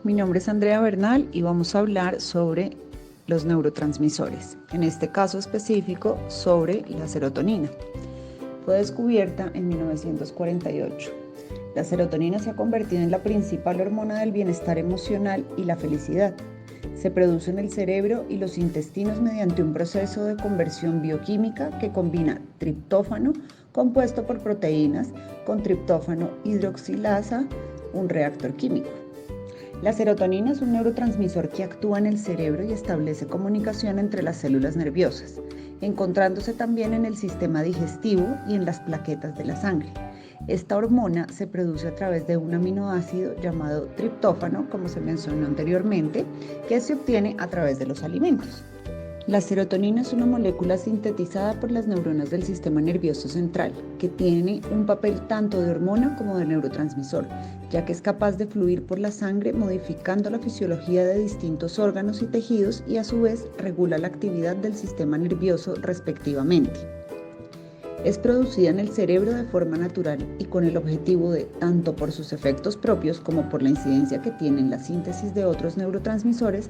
Mi nombre es Andrea Bernal y vamos a hablar sobre los neurotransmisores, en este caso específico sobre la serotonina. Fue descubierta en 1948. La serotonina se ha convertido en la principal hormona del bienestar emocional y la felicidad. Se produce en el cerebro y los intestinos mediante un proceso de conversión bioquímica que combina triptófano, compuesto por proteínas, con triptófano hidroxilasa, un reactor químico. La serotonina es un neurotransmisor que actúa en el cerebro y establece comunicación entre las células nerviosas, encontrándose también en el sistema digestivo y en las plaquetas de la sangre. Esta hormona se produce a través de un aminoácido llamado triptófano, como se mencionó anteriormente, que se obtiene a través de los alimentos. La serotonina es una molécula sintetizada por las neuronas del sistema nervioso central, que tiene un papel tanto de hormona como de neurotransmisor, ya que es capaz de fluir por la sangre modificando la fisiología de distintos órganos y tejidos y a su vez regula la actividad del sistema nervioso respectivamente. Es producida en el cerebro de forma natural y con el objetivo de, tanto por sus efectos propios como por la incidencia que tiene en la síntesis de otros neurotransmisores,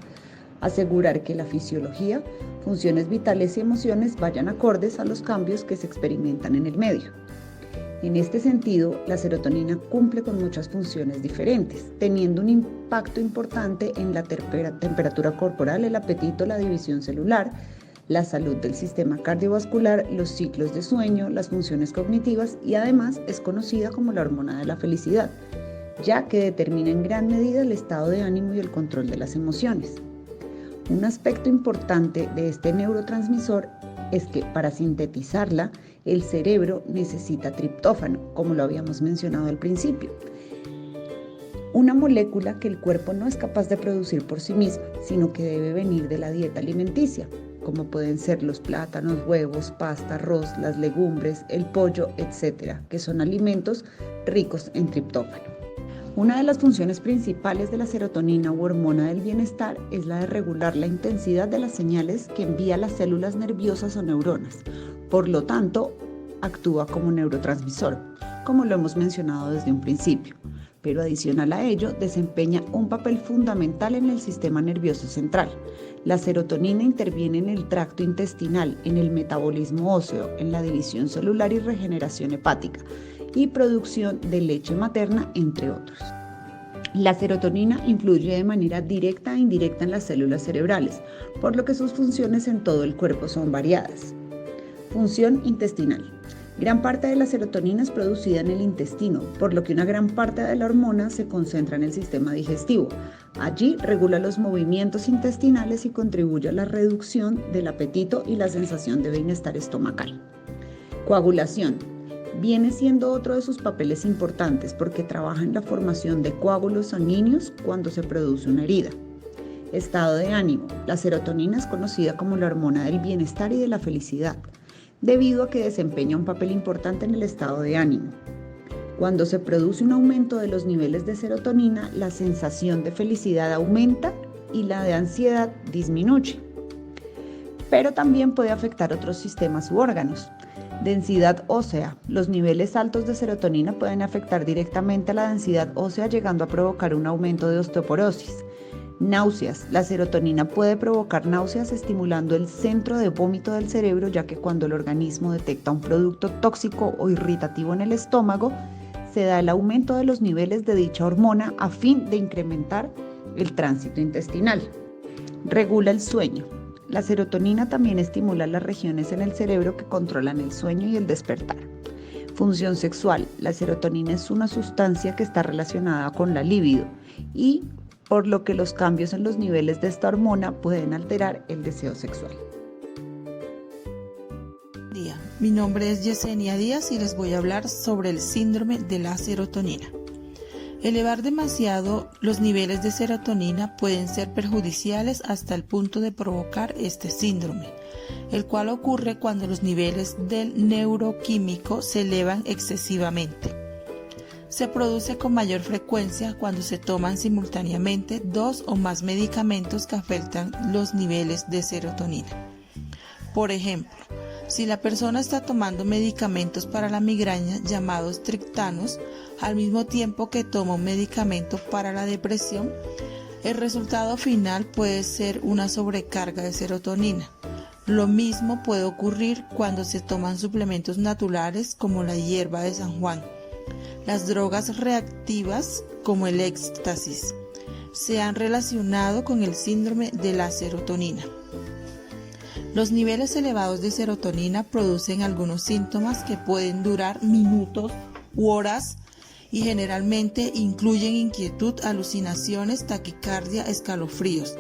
asegurar que la fisiología, funciones vitales y emociones vayan acordes a los cambios que se experimentan en el medio. En este sentido, la serotonina cumple con muchas funciones diferentes, teniendo un impacto importante en la temperatura corporal, el apetito, la división celular, la salud del sistema cardiovascular, los ciclos de sueño, las funciones cognitivas y además es conocida como la hormona de la felicidad, ya que determina en gran medida el estado de ánimo y el control de las emociones. Un aspecto importante de este neurotransmisor es que para sintetizarla, el cerebro necesita triptófano, como lo habíamos mencionado al principio. Una molécula que el cuerpo no es capaz de producir por sí misma, sino que debe venir de la dieta alimenticia, como pueden ser los plátanos, huevos, pasta, arroz, las legumbres, el pollo, etc., que son alimentos ricos en triptófano. Una de las funciones principales de la serotonina u hormona del bienestar es la de regular la intensidad de las señales que envía las células nerviosas o neuronas. Por lo tanto, actúa como neurotransmisor, como lo hemos mencionado desde un principio. Pero adicional a ello, desempeña un papel fundamental en el sistema nervioso central. La serotonina interviene en el tracto intestinal, en el metabolismo óseo, en la división celular y regeneración hepática, y producción de leche materna, entre otros. La serotonina influye de manera directa e indirecta en las células cerebrales, por lo que sus funciones en todo el cuerpo son variadas. Función intestinal. Gran parte de la serotonina es producida en el intestino, por lo que una gran parte de la hormona se concentra en el sistema digestivo. Allí regula los movimientos intestinales y contribuye a la reducción del apetito y la sensación de bienestar estomacal. Coagulación. Viene siendo otro de sus papeles importantes porque trabaja en la formación de coágulos sanguíneos cuando se produce una herida. Estado de ánimo. La serotonina es conocida como la hormona del bienestar y de la felicidad, debido a que desempeña un papel importante en el estado de ánimo. Cuando se produce un aumento de los niveles de serotonina, la sensación de felicidad aumenta y la de ansiedad disminuye. Pero también puede afectar otros sistemas u órganos. Densidad ósea. Los niveles altos de serotonina pueden afectar directamente a la densidad ósea, llegando a provocar un aumento de osteoporosis. Náuseas. La serotonina puede provocar náuseas estimulando el centro de vómito del cerebro, ya que cuando el organismo detecta un producto tóxico o irritativo en el estómago, se da el aumento de los niveles de dicha hormona a fin de incrementar el tránsito intestinal. Regula el sueño. La serotonina también estimula las regiones en el cerebro que controlan el sueño y el despertar. Función sexual. La serotonina es una sustancia que está relacionada con la libido y por lo que los cambios en los niveles de esta hormona pueden alterar el deseo sexual. Mi nombre es Yesenia Díaz y les voy a hablar sobre el síndrome de la serotonina. Elevar demasiado los niveles de serotonina pueden ser perjudiciales hasta el punto de provocar este síndrome, el cual ocurre cuando los niveles del neuroquímico se elevan excesivamente. Se produce con mayor frecuencia cuando se toman simultáneamente 2 o más medicamentos que afectan los niveles de serotonina. Por ejemplo, si la persona está tomando medicamentos para la migraña llamados triptanos, al mismo tiempo que toma un medicamento para la depresión, El resultado final puede ser una sobrecarga de serotonina. Lo mismo puede ocurrir cuando se toman suplementos naturales como la hierba de San Juan. Las drogas reactivas como el éxtasis se han relacionado con el síndrome de la serotonina. Los niveles elevados de serotonina producen algunos síntomas que pueden durar minutos u horas y generalmente incluyen inquietud, alucinaciones, taquicardia, escalofríos,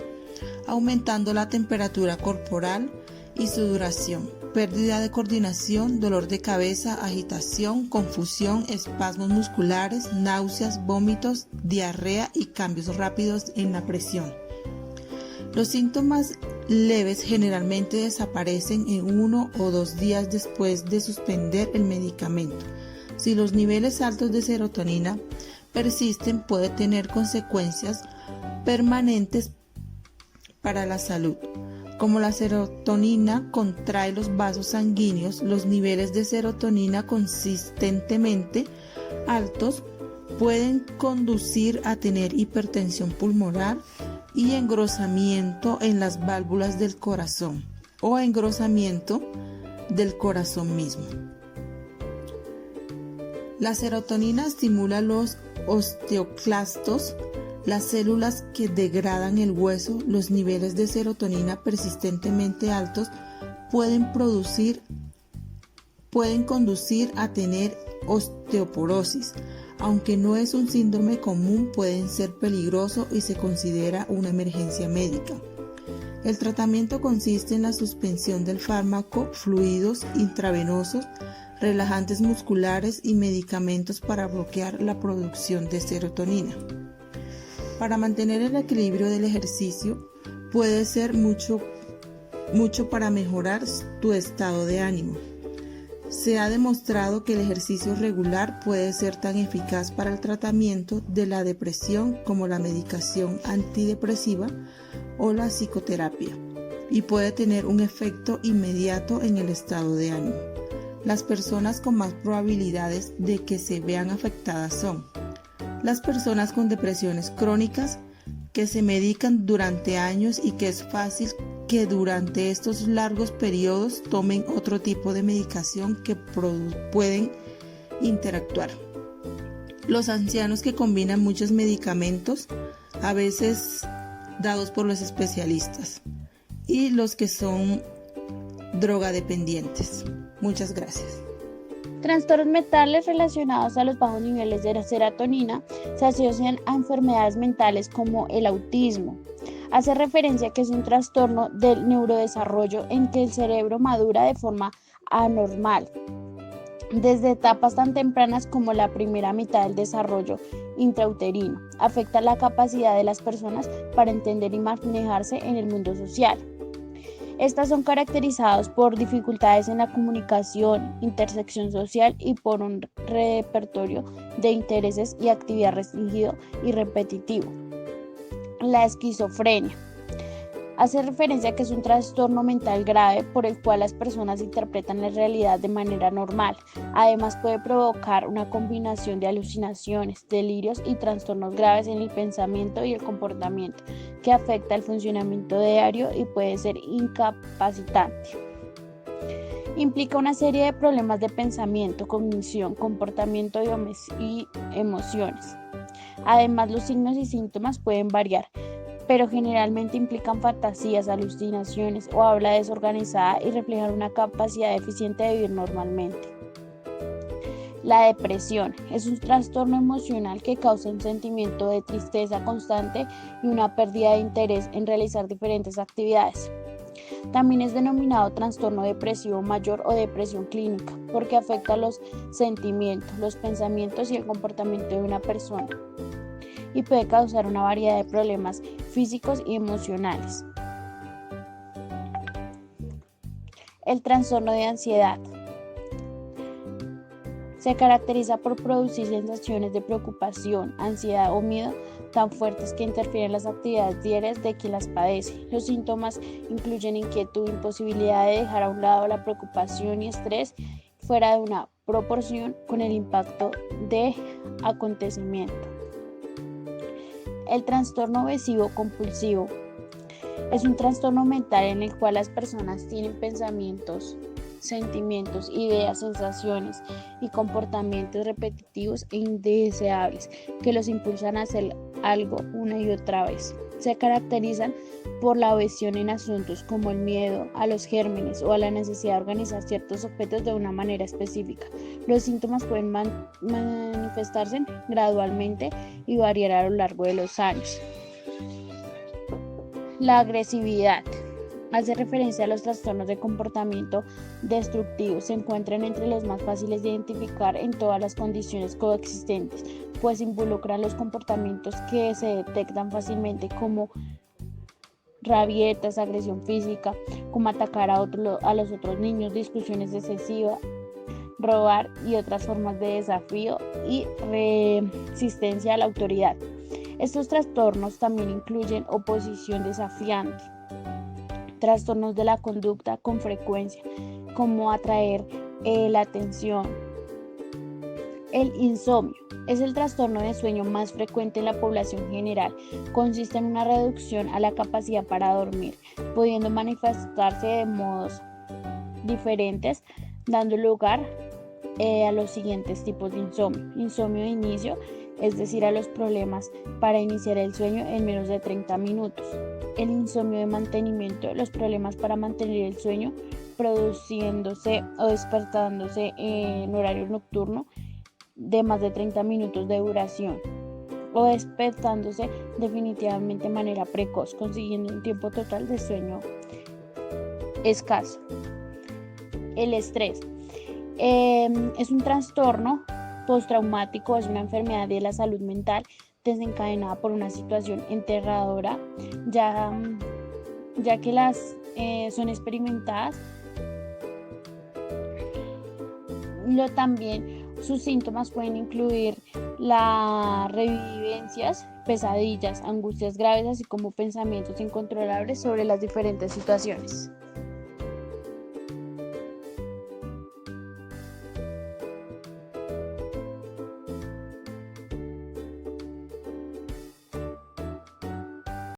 aumentando la temperatura corporal y su duración, pérdida de coordinación, dolor de cabeza, agitación, confusión, espasmos musculares, náuseas, vómitos, diarrea y cambios rápidos en la presión. Los síntomas leves generalmente desaparecen en 1 o 2 días después de suspender el medicamento. Si los niveles altos de serotonina persisten, puede tener consecuencias permanentes para la salud. Como la serotonina contrae los vasos sanguíneos, los niveles de serotonina consistentemente altos pueden conducir a tener hipertensión pulmonar y engrosamiento en las válvulas del corazón o engrosamiento del corazón mismo. La serotonina estimula los osteoclastos, las células que degradan el hueso. Los niveles de serotonina persistentemente altos pueden conducir a tener osteoporosis. Aunque no es un síndrome común, pueden ser peligrosos y se considera una emergencia médica. El tratamiento consiste en la suspensión del fármaco, fluidos intravenosos, relajantes musculares y medicamentos para bloquear la producción de serotonina. Para mantener el equilibrio del ejercicio, puede ser mucho para mejorar tu estado de ánimo. Se ha demostrado que el ejercicio regular puede ser tan eficaz para el tratamiento de la depresión como la medicación antidepresiva o la psicoterapia, y puede tener un efecto inmediato en el estado de ánimo. Las personas con más probabilidades de que se vean afectadas son las personas con depresiones crónicas que se medican durante años y que es fácil que durante estos largos periodos tomen otro tipo de medicación que pueden interactuar. Los ancianos que combinan muchos medicamentos, a veces dados por los especialistas, y los que son drogadependientes. Muchas gracias. Trastornos mentales relacionados a los bajos niveles de serotonina se asocian a enfermedades mentales como el autismo. Hace referencia a que es un trastorno del neurodesarrollo en que el cerebro madura de forma anormal, desde etapas tan tempranas como la primera mitad del desarrollo intrauterino. Afecta la capacidad de las personas para entender y manejarse en el mundo social. Estas son caracterizadas por dificultades en la comunicación, intersección social y por un repertorio de intereses y actividad restringido y repetitivo. La esquizofrenia hace referencia a que es un trastorno mental grave por el cual las personas interpretan la realidad de manera normal. Además puede provocar una combinación de alucinaciones, delirios y trastornos graves en el pensamiento y el comportamiento que afecta el funcionamiento diario y puede ser incapacitante. Implica una serie de problemas de pensamiento, cognición, comportamiento y emociones. Además, los signos y síntomas pueden variar, pero generalmente implican fantasías, alucinaciones o habla desorganizada y reflejan una capacidad deficiente de vivir normalmente. La depresión es un trastorno emocional que causa un sentimiento de tristeza constante y una pérdida de interés en realizar diferentes actividades. También es denominado trastorno depresivo mayor o depresión clínica porque afecta los sentimientos, los pensamientos y el comportamiento de una persona y puede causar una variedad de problemas físicos y emocionales. El trastorno de ansiedad se caracteriza por producir sensaciones de preocupación, ansiedad o miedo tan fuertes que interfieren en las actividades diarias de quien las padece. Los síntomas incluyen inquietud, imposibilidad de dejar a un lado la preocupación y estrés fuera de una proporción con el impacto de acontecimiento. El trastorno obsesivo compulsivo es un trastorno mental en el cual las personas tienen pensamientos, sentimientos, ideas, sensaciones y comportamientos repetitivos e indeseables que los impulsan a hacer algo una y otra vez. Se caracterizan por la obsesión en asuntos como el miedo a los gérmenes o a la necesidad de organizar ciertos objetos de una manera específica. Los síntomas pueden manifestarse gradualmente y variar a lo largo de los años. La agresividad hace referencia a los trastornos de comportamiento destructivo. Se encuentran entre los más fáciles de identificar en todas las condiciones coexistentes, pues involucran los comportamientos que se detectan fácilmente como rabietas, agresión física, como atacar a los otros niños, discusiones excesivas, robar y otras formas de desafío y resistencia a la autoridad. Estos trastornos también incluyen oposición desafiante, trastornos de la conducta con frecuencia, como atraer la atención. El insomnio es el trastorno de sueño más frecuente en la población general. Consiste en una reducción a la capacidad para dormir, pudiendo manifestarse de modos diferentes, dando lugar a los siguientes tipos de insomnio. Insomnio de inicio, es decir, a los problemas para iniciar el sueño en menos de 30 minutos. El insomnio de mantenimiento, los problemas para mantener el sueño, produciéndose o despertándose en horario nocturno de más de 30 minutos de duración, o despertándose definitivamente de manera precoz, consiguiendo un tiempo total de sueño escaso. El estrés es un trastorno postraumático, es una enfermedad de la salud mental desencadenada por una situación aterradora, ya que las son experimentadas. También sus síntomas pueden incluir las revivencias, pesadillas, angustias graves, así como pensamientos incontrolables sobre las diferentes situaciones.